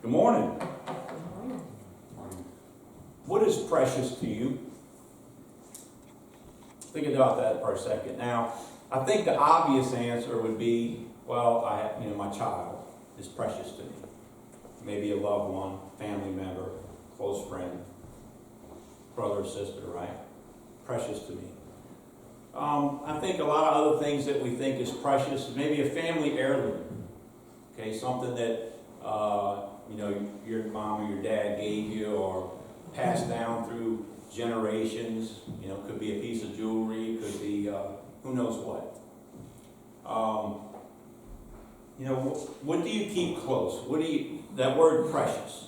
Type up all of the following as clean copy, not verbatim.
Good morning. What is precious to you? Think about that for a second. Now, I think the obvious answer would be, well, my child is precious to me. Maybe a loved one, family member, close friend, brother or sister, right? Precious to me. I think a lot of other things that we think is precious, maybe a family heirloom. Okay, something that your mom or your dad gave you or passed down through generations. Could be a piece of jewelry, could be who knows what. What do you keep close? That word precious.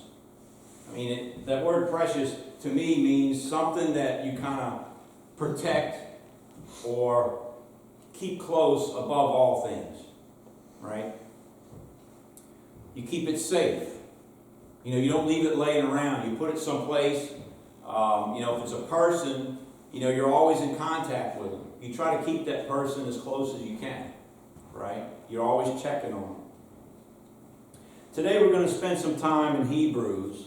That word precious to me means something that you kind of protect or keep close above all things, right? You keep it safe. You don't leave it laying around. You put it someplace. If it's a person, you're always in contact with them. You try to keep that person as close as you can, right? You're always checking on them. Today we're going to spend some time in Hebrews.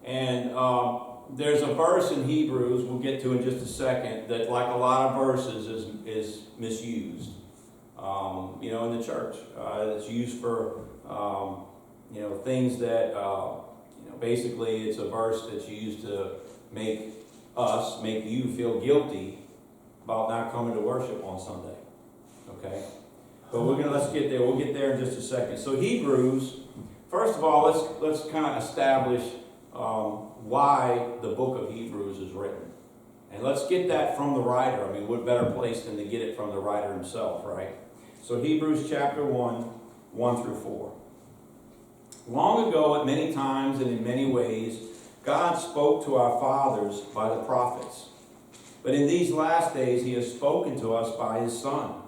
And there's a verse in Hebrews, we'll get to in just a second, that like a lot of verses is misused, in the church. It's used for, things that, basically it's a verse that's used to make you feel guilty about not coming to worship on Sunday. Okay? But let's get there. We'll get there in just a second. So Hebrews, first of all, let's kind of establish why the book of Hebrews is written. And let's get that from the writer. What better place than to get it from the writer himself, right? So Hebrews chapter 1 through 4. Long ago, at many times and in many ways, God spoke to our fathers by the prophets. But in these last days, he has spoken to us by his Son,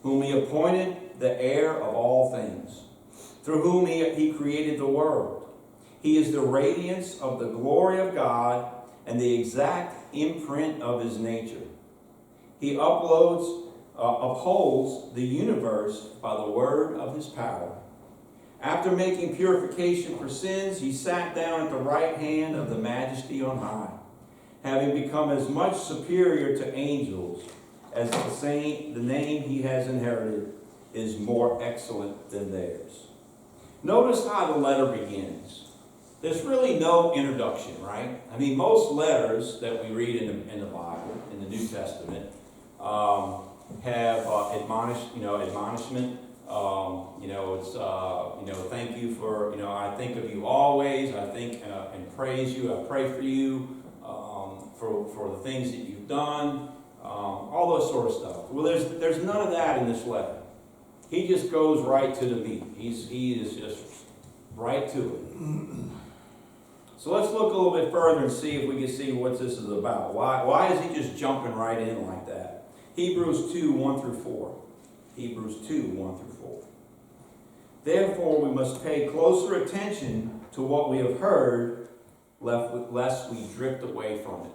whom he appointed the heir of all things, through whom he created the world. He is the radiance of the glory of God and the exact imprint of his nature. He upholds the universe by the word of his power. After making purification for sins, he sat down at the right hand of the Majesty on high, having become as much superior to angels as the name he has inherited is more excellent than theirs. Notice how the letter begins. There's really no introduction, right? Most letters that we read in the Bible, in the New Testament, have admonishment. Thank you for, I think of you always. I think and praise you. I pray for you for the things that you've done. All those sort of stuff. Well, there's none of that in this letter. He just goes right to the meat. He is just right to it. So let's look a little bit further and see if we can see what this is about. Why is he just jumping right in like that? Hebrews 2, 1 through 4. Hebrews 2, 1 through 4. Therefore, we must pay closer attention to what we have heard, lest we drift away from it.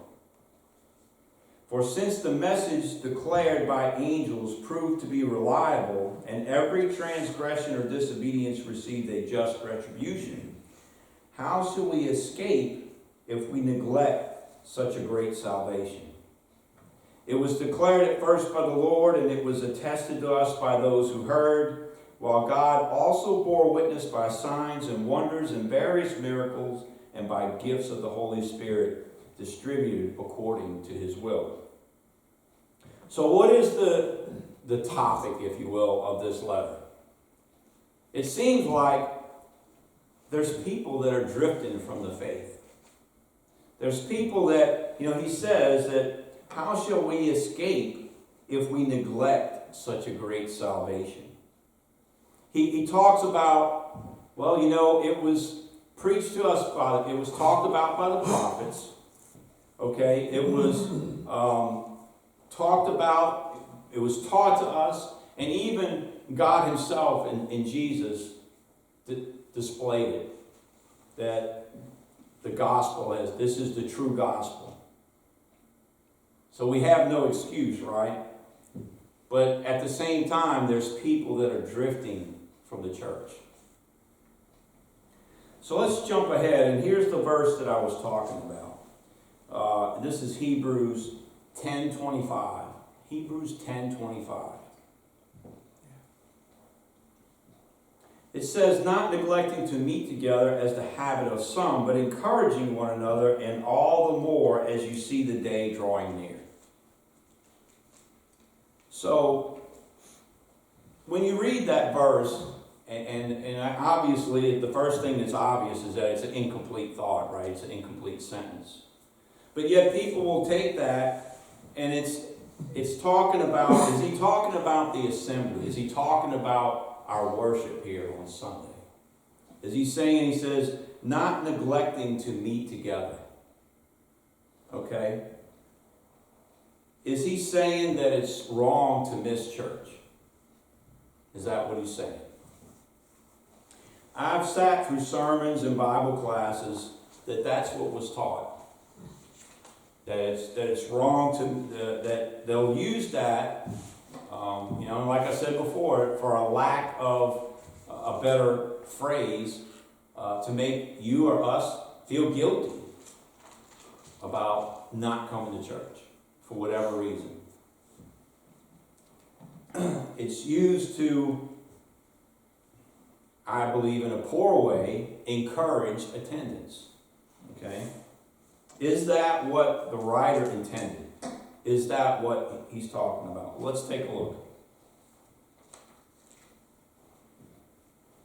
For since the message declared by angels proved to be reliable, and every transgression or disobedience received a just retribution, how shall we escape if we neglect such a great salvation? It was declared at first by the Lord, and it was attested to us by those who heard, while God also bore witness by signs and wonders and various miracles and by gifts of the Holy Spirit distributed according to his will. So what is the topic, if you will, of this letter? It seems like there's people that are drifting from the faith. There's people that, he says that, how shall we escape if we neglect such a great salvation? He talks about, it was preached to us it was talked about by the prophets. Okay, it was talked about, it was taught to us, and even God himself in Jesus displayed it. That the gospel this is the true gospel. So we have no excuse, right? But at the same time, there's people that are drifting from the church. So let's jump ahead, and here's the verse that I was talking about. This is Hebrews 10:25. Hebrews 10:25. It says, not neglecting to meet together as the habit of some, but encouraging one another, and all the more as you see the day drawing near. So, when you read that verse, and obviously the first thing that's obvious is that it's an incomplete thought, right? It's an incomplete sentence. But yet people will take that, and it's talking about, is he talking about the assembly? Is he talking about our worship here on Sunday? Is he saying, he says, not neglecting to meet together? Okay? Is he saying that it's wrong to miss church? Is that what he's saying? I've sat through sermons and Bible classes that's what was taught. That it's wrong to, that they'll use that, like I said before, for a lack of a better phrase, to make you or us feel guilty about not coming to church for whatever reason. It's used to, I believe in a poor way, encourage attendance. Okay? Is that what the writer intended? Is that what he's talking about? Let's take a look.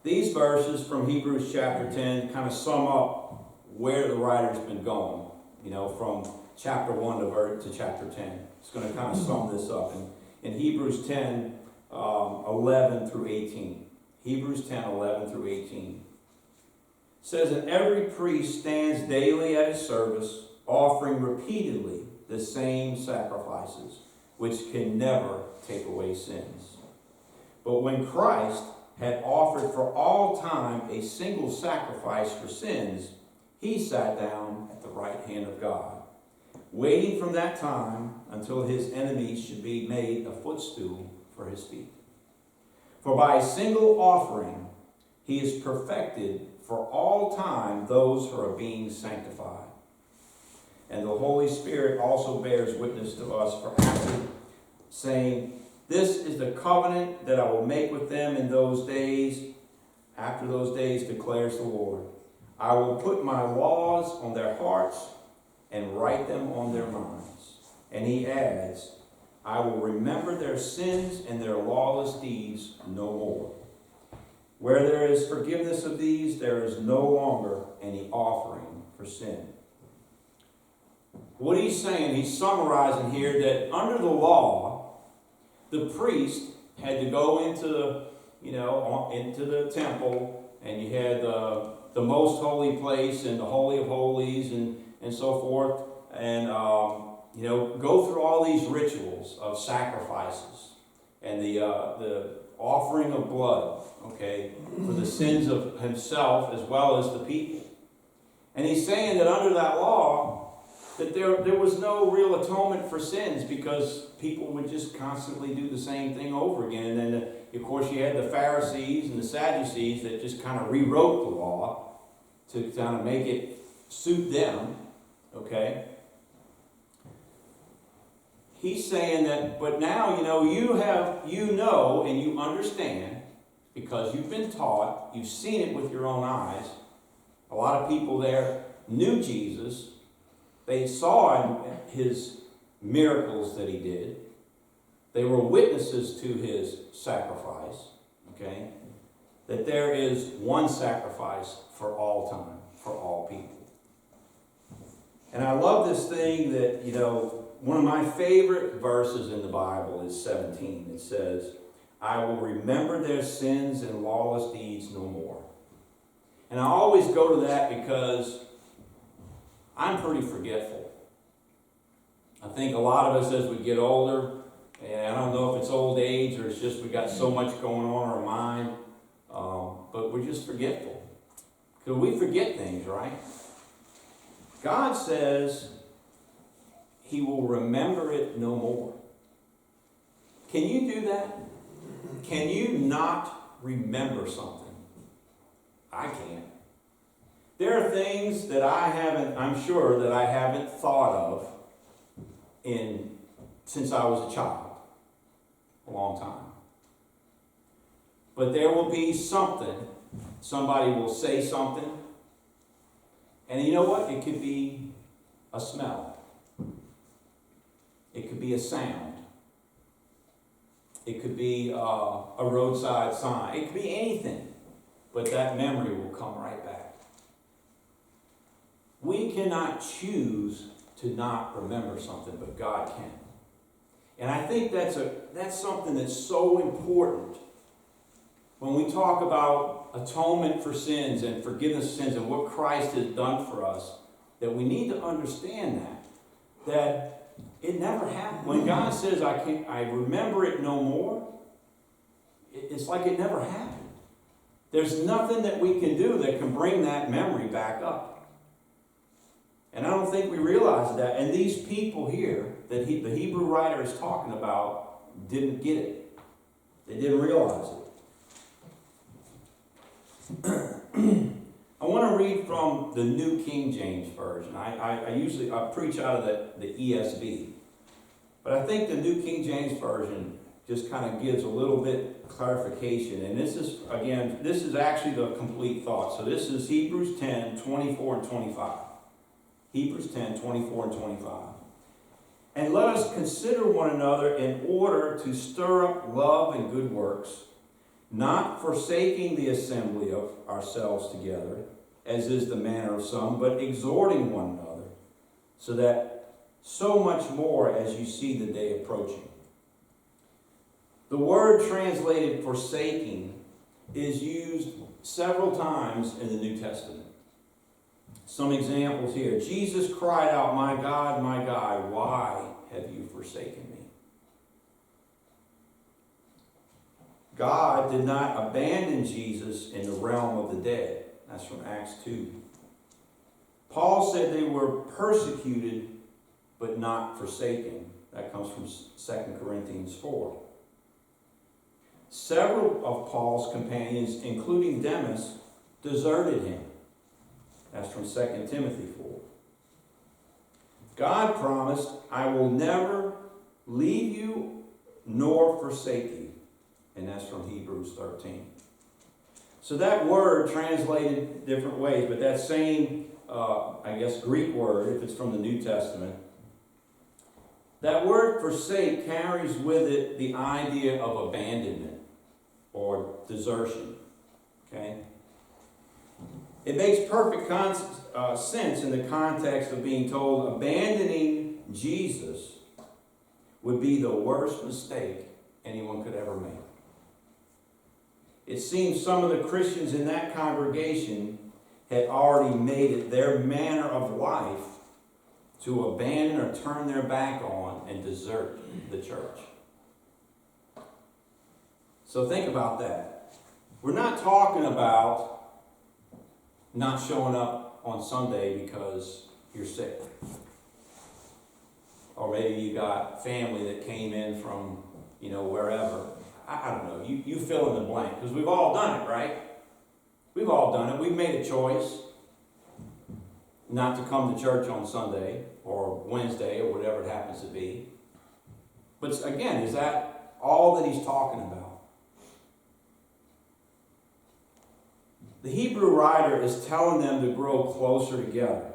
These verses from Hebrews chapter 10 kind of sum up where the writer's been going, from chapter 1 to chapter 10. It's going to kind of sum this up in Hebrews 10, 11 through 18. Hebrews 10, 11 through 18. It says, and every priest stands daily at his service, offering repeatedly the same sacrifices, which can never take away sins. But when Christ had offered for all time a single sacrifice for sins, he sat down at the right hand of God, waiting from that time until his enemies should be made a footstool for his feet. For by a single offering he has perfected for all time those who are being sanctified. And the Holy Spirit also bears witness to us forever, saying, this is the covenant that I will make with them in those days. After those days, declares the Lord. I will put my laws on their hearts and write them on their minds. And he adds, I will remember their sins and their lawless deeds no more. Where there is forgiveness of these, there is no longer any offering for sin. What he's saying, he's summarizing here that under the law, the priest had to go into the temple, and you had the most holy place and the Holy of Holies and so forth, and go through all these rituals of sacrifices and the offering of blood, okay, for the sins of himself as well as the people. And he's saying that under that law, that there was no real atonement for sins because people would just constantly do the same thing over again. And then, of course, you had the Pharisees and the Sadducees that just kind of rewrote the law to kind of make it suit them, okay? He's saying that, but now, you know and you understand because you've been taught, you've seen it with your own eyes. A lot of people there knew Jesus. They saw his miracles that he did. They were witnesses to his sacrifice, okay? That there is one sacrifice for all time, for all people. And I love this thing that, one of my favorite verses in the Bible is 17. It says, I will remember their sins and lawless deeds no more. And I always go to that because I'm pretty forgetful. I think a lot of us as we get older, and I don't know if it's old age or it's just we got so much going on in our mind, but we're just forgetful. Because we forget things, right? God says he will remember it no more. Can you do that? Can you not remember something? I can't. There are things that I'm sure that I haven't thought of since I was a child, a long time. But there will be something, somebody will say something, and you know what? It could be a smell. It could be a sound. It could be a roadside sign. It could be anything, but that memory will come right back. We cannot choose to not remember something, but God can. And I think that's something that's so important when we talk about atonement for sins and forgiveness of sins and what Christ has done for us, that we need to understand that it never happened. When God says, I remember it no more, it's like it never happened. There's nothing that we can do that can bring that memory back up. And I don't think we realize that. And these people here that the Hebrew writer is talking about didn't get it. They didn't realize it. I want to read from the New King James Version. I usually preach out of the ESV. But I think the New King James Version just kind of gives a little bit clarification. And this is actually the complete thought. So this is Hebrews 10, 24 and 25. Hebrews 10, 24 and 25. And let us consider one another in order to stir up love and good works, not forsaking the assembly of ourselves together, as is the manner of some, but exhorting one another, so much more as you see the day approaching. The word translated forsaking is used several times in the New Testament. Some examples here. Jesus cried out, my God, why have you forsaken me? God did not abandon Jesus in the realm of the dead. That's from Acts 2. Paul said they were persecuted but not forsaken. That comes from 2 Corinthians 4. Several of Paul's companions, including Demas, deserted him. That's from 2 Timothy 4. God promised, I will never leave you nor forsake you. And that's from Hebrews 13. So that word translated different ways, but that same, Greek word, if it's from the New Testament, that word forsake carries with it the idea of abandonment or desertion. Okay? It makes perfect sense in the context of being told abandoning Jesus would be the worst mistake anyone could ever make. It seems some of the Christians in that congregation had already made it their manner of life to abandon or turn their back on and desert the church. So think about that. We're not talking about not showing up on Sunday because you're sick. Or maybe you got family that came in from, wherever. I don't know. You fill in the blank. Because we've all done it, right? We've all done it. We've made a choice not to come to church on Sunday or Wednesday or whatever it happens to be. But again, is that all that he's talking about? The Hebrew writer is telling them to grow closer together.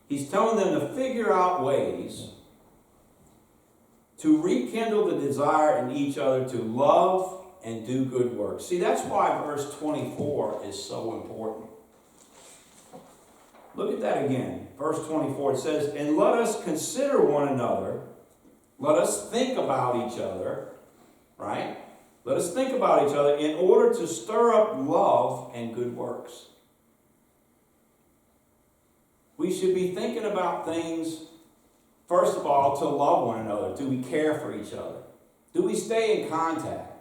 He's telling them to figure out ways to rekindle the desire in each other to love and do good works. See, that's why verse 24 is so important. Look at that again. Verse 24, it says, and let us consider one another. Let us think about each other. Right? Let us think about each other in order to stir up love and good works. We should be thinking about things, first of all, to love one another. Do we care for each other? Do we stay in contact?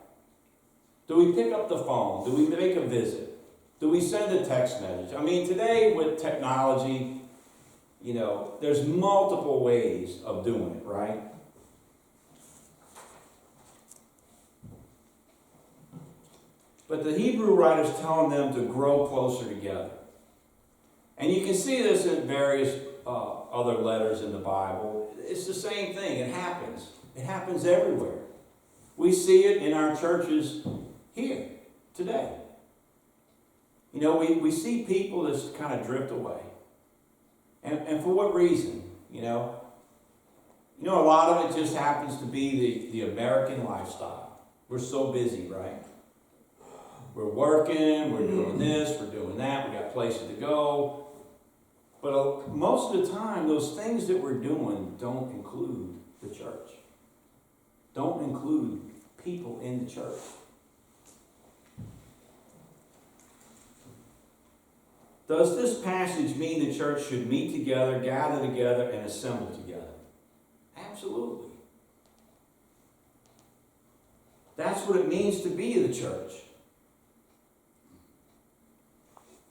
Do we pick up the phone? Do we make a visit? Do we send a text message? I mean, today with technology, there's multiple ways of doing it, right? But the Hebrew writer's telling them to grow closer together. And you can see this in various other letters in the Bible. It's the same thing. It happens. It happens everywhere. We see it in our churches here today. You know, we see people just kind of drift away. And for what reason? You know, a lot of it just happens to be the American lifestyle. We're so busy, right? We're working, we're doing this, we're doing that, we got places to go. But most of the time, those things that we're doing don't include the church. Don't include people in the church. Does this passage mean the church should meet together, gather together, and assemble together? Absolutely. That's what it means to be the church.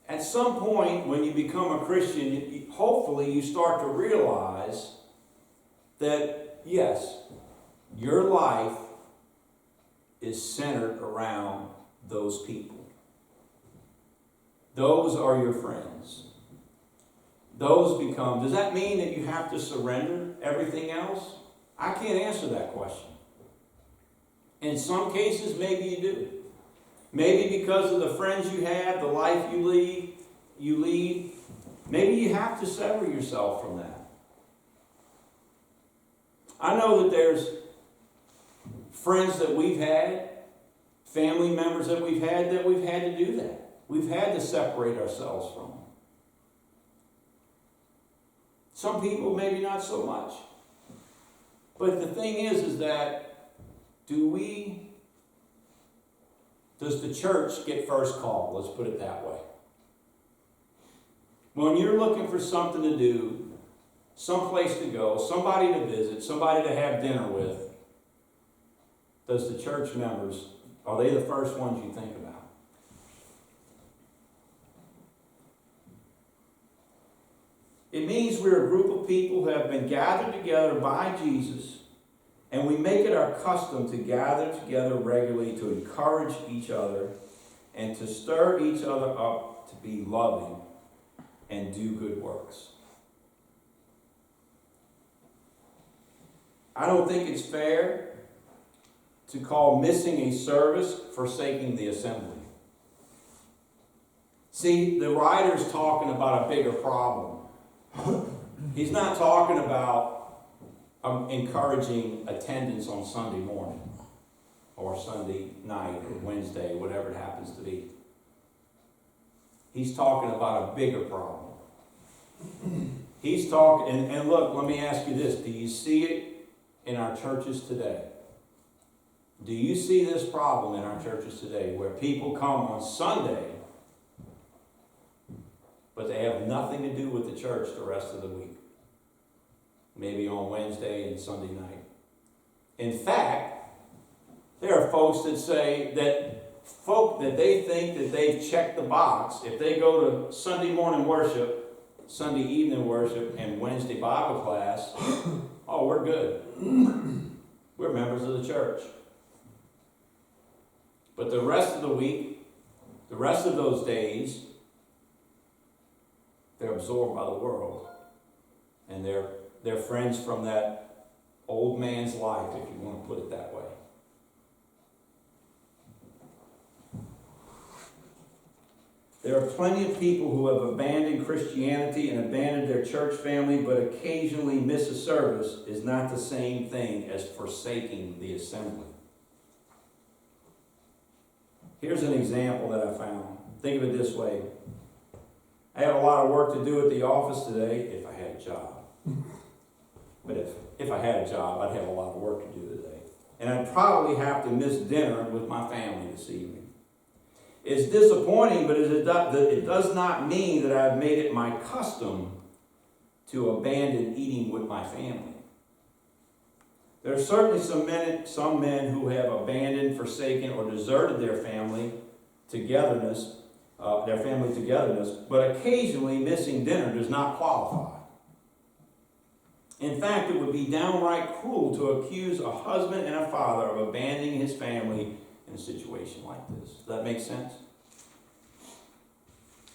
At some point, when you become a Christian, hopefully you start to realize that, yes, your life is centered around those people. Those are your friends. Does that mean that you have to surrender everything else? I can't answer that question. In some cases, maybe you do. Maybe because of the friends you have, the life you lead, maybe you have to sever yourself from that. I know that there's friends that we've had, family members that we've had to do that. We've had to separate ourselves from them. Some people, maybe not so much. But the thing is that does the church get first call? Let's put it that way. When you're looking for something to do, someplace to go, somebody to visit, somebody to have dinner with, does the church members, are they the first ones you think about? It means we're a group of people who have been gathered together by Jesus, and we make it our custom to gather together regularly to encourage each other and to stir each other up to be loving and do good works. I don't think it's fair to call missing a service forsaking the assembly. See, the writer's talking about a bigger problem. He's not talking about encouraging attendance on Sunday morning or Sunday night or Wednesday, whatever it happens to be. He's talking about a bigger problem. He's talking, and look, let me ask you this. Do you see it in our churches today? Do you see this problem in our churches today where people come on Sunday but they have nothing to do with the church the rest of the week? Maybe on Wednesday and Sunday night. In fact, there are folks that say that they think that they've checked the box. If they go to Sunday morning worship, Sunday evening worship, and Wednesday Bible class, oh, we're good. We're members of the church. But the rest of the week, the rest of those days, they're absorbed by the world. And they're friends from that old man's life, if you want to put it that way. There are plenty of people who have abandoned Christianity and abandoned their church family, but occasionally miss a service is not the same thing as forsaking the assembly. Here's an example that I found. Think of it this way. I have a lot of work to do at the office today if I had a job. But if I had a job, I'd have a lot of work to do today. And I'd probably have to miss dinner with my family this evening. It's disappointing, but it does not mean that I've made it my custom to abandon eating with my family. There are certainly some men who have abandoned, forsaken, or deserted their family togetherness, but occasionally missing dinner does not qualify. In fact, it would be downright cruel to accuse a husband and a father of abandoning his family in a situation like this. Does that make sense?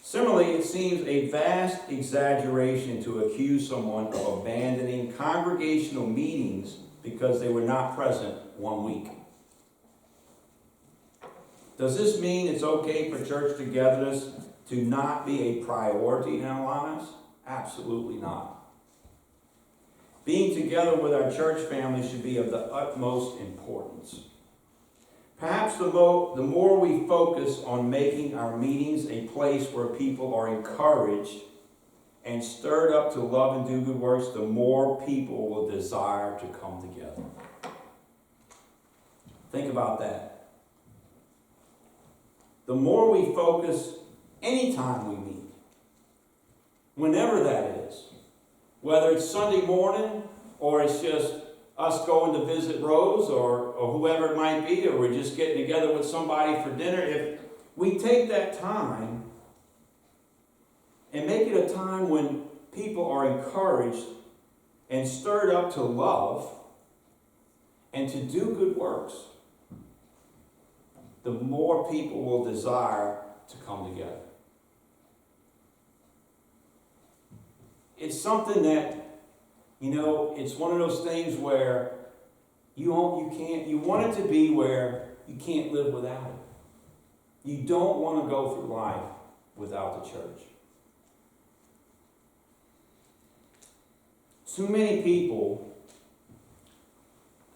Similarly, it seems a vast exaggeration to accuse someone of abandoning congregational meetings because they were not present one week. Does this mean it's okay for church togetherness to not be a priority in our lives? Absolutely not. Being together with our church family should be of the utmost importance. Perhaps the more we focus on making our meetings a place where people are encouraged and stirred up to love and do good works, the more people will desire to come together. Think about that. The more we focus anytime we meet, whenever that is, whether it's Sunday morning or it's just us going to visit Rose or whoever it might be, or we're just getting together with somebody for dinner, if we take that time and make it a time when people are encouraged and stirred up to love and to do good works, the more people will desire to come together. It's something that, it's one of those things where you want it to be where you can't live without it. You don't want to go through life without the church. Too many people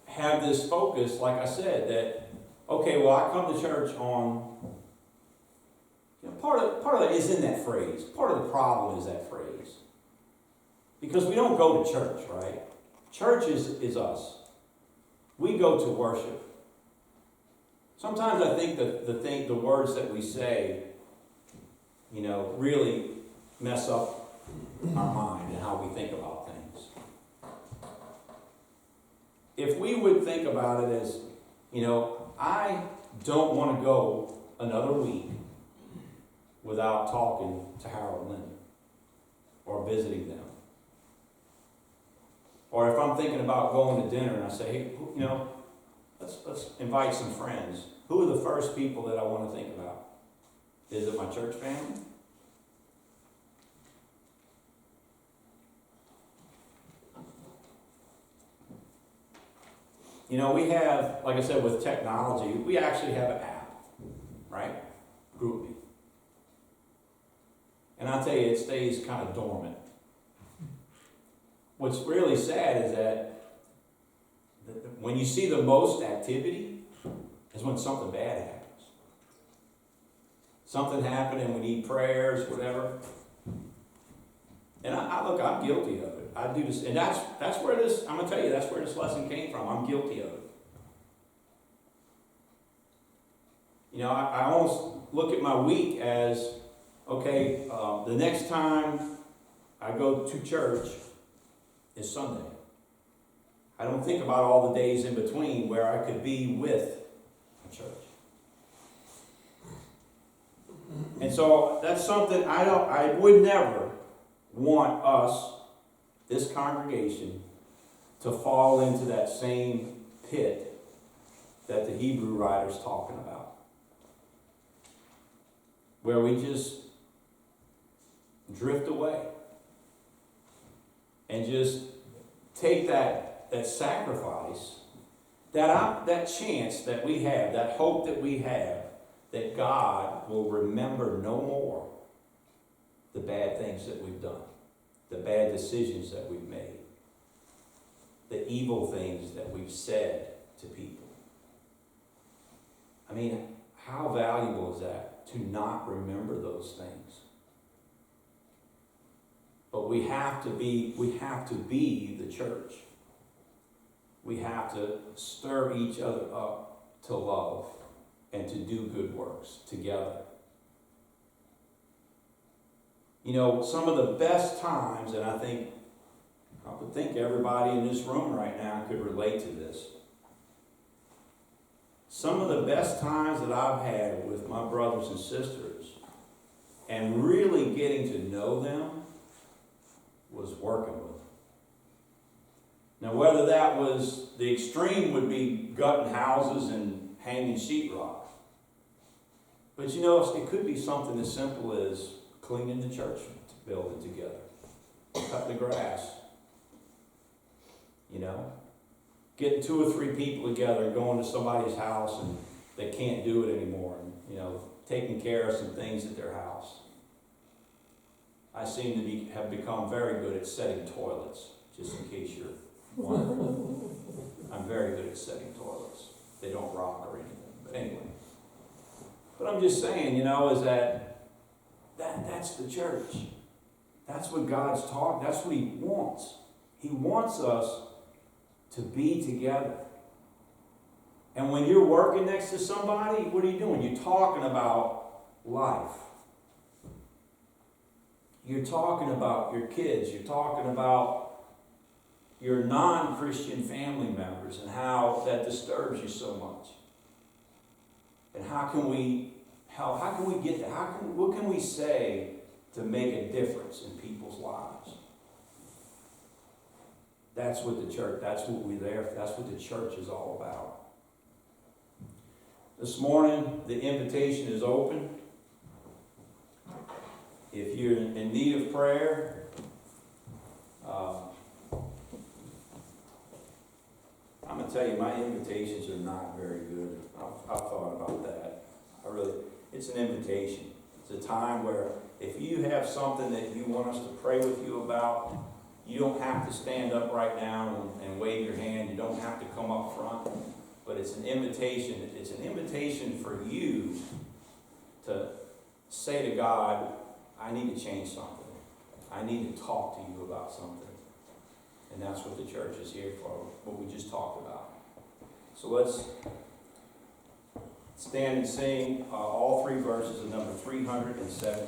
have this focus, like I said, that, okay, well, I come to church on, part of it is in that phrase. Part of the problem is that phrase. Because we don't go to church, right? Church is us. We go to worship. Sometimes I think that the words that we say, really mess up our mind and how we think about things. If we would think about it as, I don't want to go another week without talking to Harold and Linda or visiting them. Or if I'm thinking about going to dinner and I say, hey, let's invite some friends. Who are the first people that I want to think about? Is it my church family? We have, like I said, with technology, we actually have an app, right? GroupMe. And I'll tell you, it stays kind of dormant. What's really sad is that when you see the most activity is when something bad happens. Something happened and we need prayers, whatever. And I'm guilty of it. I do this, and that's where this, I'm going to tell you, that's where this lesson came from. I'm guilty of it. I almost look at my week as, okay, the next time I go to church is Sunday. I don't think about all the days in between where I could be with a church. And so that's something I would never want us, this congregation, to fall into that same pit that the Hebrew writer's talking about. Where we just drift away. And just take that sacrifice, that chance that we have, that hope that we have, that God will remember no more the bad things that we've done, the bad decisions that we've made, the evil things that we've said to people. I mean, how valuable is that to not remember those things? But we have to be the church. We have to stir each other up to love and to do good works together. Some of the best times, and I would think everybody in this room right now could relate to this. Some of the best times that I've had with my brothers and sisters and really getting to know them was working with them. Now, whether that was the extreme would be gutting houses and hanging sheetrock. But it could be something as simple as cleaning the church building together, cut the grass, you know, getting 2 or 3 people together and going to somebody's house and they can't do it anymore, and, you know, taking care of some things at their house. I seem to have become very good at setting toilets, just in case you're wondering. I'm very good at setting toilets. They don't rock or anything, but anyway. But I'm just saying, you know, is that's the church. That's what God's taught. That's what He wants. He wants us to be together. And when you're working next to somebody, what are you doing? You're talking about life. You're talking about your kids. You're talking about your non-Christian family members and how that disturbs you so much. And how can we get that? What can we say to make a difference in people's lives? That's what the church, that's what we're there for. That's what the church is all about. This morning, the invitation is open. If you're in need of prayer, I'm going to tell you, my invitations are not very good. I've thought about that. It's an invitation. It's a time where if you have something that you want us to pray with you about, you don't have to stand up right now and wave your hand. You don't have to come up front. But it's an invitation. It's an invitation for you to say to God, I need to change something. I need to talk to you about something. And that's what the church is here for, what we just talked about. So let's stand and sing all 3 verses of number 370.